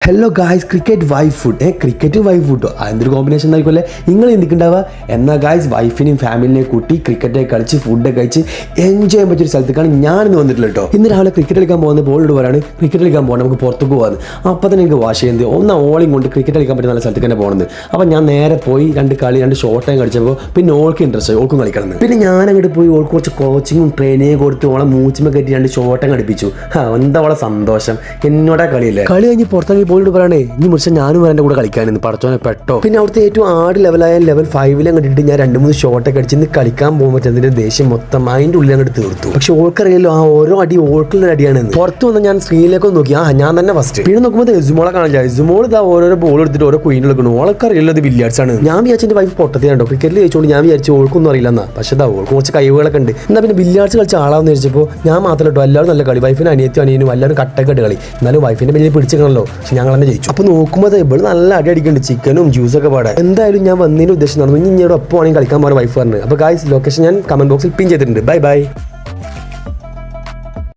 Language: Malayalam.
Hello guys, cricket wife food cricket wife ഫുഡോ എന്തൊരു കോമ്പിനേഷൻ ആയിക്കോല്ലേ നിങ്ങൾ എന്തൊക്കെയുണ്ടാവുക. എന്നാൽ ഗായ്സ് വൈഫിനെയും ഫാമിലിനെയും കൂട്ടി ക്രിക്കറ്റ് കളിച്ച് ഫുഡൊക്കെ കഴിച്ച് എൻജോയ് ചെയ്യാൻ പറ്റിയൊരു സ്ഥലത്തേക്കാണ് ഞാനിന്ന് വന്നിട്ടുള്ളത് കേട്ടോ. ഇന്ന് രാവിലെ ക്രിക്കറ്റ് കളിക്കാൻ പോകുന്ന ബോളിട്ട് പോരാണ് ക്രിക്കറ്റ് കളിക്കാൻ പോകണം, നമുക്ക് പുറത്തേക്ക് പോകാമെന്ന്. അപ്പോൾ തന്നെ എനിക്ക് വാഷ് ചെയ്യുന്നത് ഒന്ന് ഓളിയും കൊണ്ട് ക്രിക്കറ്റ് കളിക്കാൻ പറ്റുന്ന നല്ല സ്ഥലത്തേക്ക് തന്നെ പോകുന്നത്. അപ്പോൾ ഞാൻ നേരെ പോയി രണ്ട് ഷോർട്ട് ടൈം കളിച്ചപ്പോൾ പിന്നെ ഓൾക്ക് ഇൻട്രസ്റ്റ് ആയി, ഓൾക്കും കളിക്കണം. പിന്നെ ഞാൻ അങ്ങോട്ട് പോയി ഓൾക്ക് കുറച്ച് കോച്ചിങ്ങും ട്രെയിനിങ് കൊടുത്ത് ഓളെ മൂച്ചിമ കയറ്റി 2 ഷോർട്ട് ടൈം കളിപ്പിച്ചു. എന്താ ഓളെ സന്തോഷം, എന്നോടാ കളിയില്ലേ. കളി കഴിഞ്ഞ് പുറത്തിറങ്ങി പോയിട്ട് പറയണേ ഇനി മുറിച്ച ഞാനും എൻ്റെ കൂടെ കളിക്കാനെന്ന് പടച്ചോനെ പെട്ടോ. പിന്നെ അവിടുത്തെ ഏറ്റവും ആട് ലെവലായ ലെവൽ 5 കണ്ടിട്ട് ഞാൻ 2-3 ഷോട്ടൊക്കെ അടിച്ച് ഇന്ന് കളിക്കാൻ പോകുമ്പോൾ പറ്റുന്നതിന്റെ ദേഷ്യം മൊത്തം അതിൻ്റെ ഉള്ളിൽ അങ്ങോട്ട് തീർത്തു. പക്ഷെ ഓൾക്കറിയല്ലോ ആ ഓരോ അടി ഓൾക്കുള്ള അടിയാണെന്ന്. പുറത്ത് വന്ന് ഞാൻ സ്ക്രീനിലേക്ക് നോക്കി, ഞാൻ തന്നെ ഫസ്റ്റ്. പിന്നെ നോക്കുമ്പോൾ എസുമോളെ കാണില്ല. എസുമോൾ ഇതാ ഓരോരോ ബോൾ എടുത്തിട്ട് ഓരോ കുയിൻ എടുക്കണം. ഓൾക്കറിയില്ല ഇത് ബില്ലിയാർഡ്സ് ആണ്. ഞാൻ വിചാരിച്ചെന്റെ വൈഫ് പൊട്ടത്തിലുണ്ടോ ക്രിക്കറ്റിൽ ചോദിച്ചുകൊണ്ട് ഞാൻ വിചാരിച്ചു ഓൾക്കൊന്നും അറിയില്ലെന്നാ. പക്ഷെ അതാ ഓൾക്ക് കുറച്ച് കഴിവുകളൊക്കെ ഉണ്ട്. എന്നാൽ പിന്നെ ബില്ലിയാർഡ്സ് കളിച്ച ആളാന്ന് വിചാരിച്ചപ്പോൾ ഞാൻ മാത്രമല്ല കേട്ടോ, എല്ലാവരും നല്ല കളി. വൈഫിനും അനിയനും എല്ലാവരും കട്ടക്കെട്ട് കളി. എന്നാലും വൈഫിന്റെ വലിയ പിടിച്ചിക്കണല്ലോ. പക്ഷെ ഞങ്ങൾ തന്നെ ജയിച്ചു. അപ്പോൾ നോക്കുമ്പോൾ ഇവിടെ നല്ല അടി അടിക്കുന്നുണ്ട്, ചിക്കനും ജ്യൂസൊക്കെ പാടാൻ. എന്തായാലും ഞാൻ വന്നതിന് ഉദ്ദേശം നടന്നു. ഇനി ഇങ്ങോട്ട് ഒപ്പം ആണെങ്കിൽ കളിക്കാൻ പോകാൻ വൈഫ് പറഞ്ഞു. അപ്പോൾ ഗായ്സ് ലൊക്കേഷൻ ഞാൻ കമന്റ് ബോക്സിൽ പിൻ ചെയ്തിട്ടുണ്ട്. ബൈ.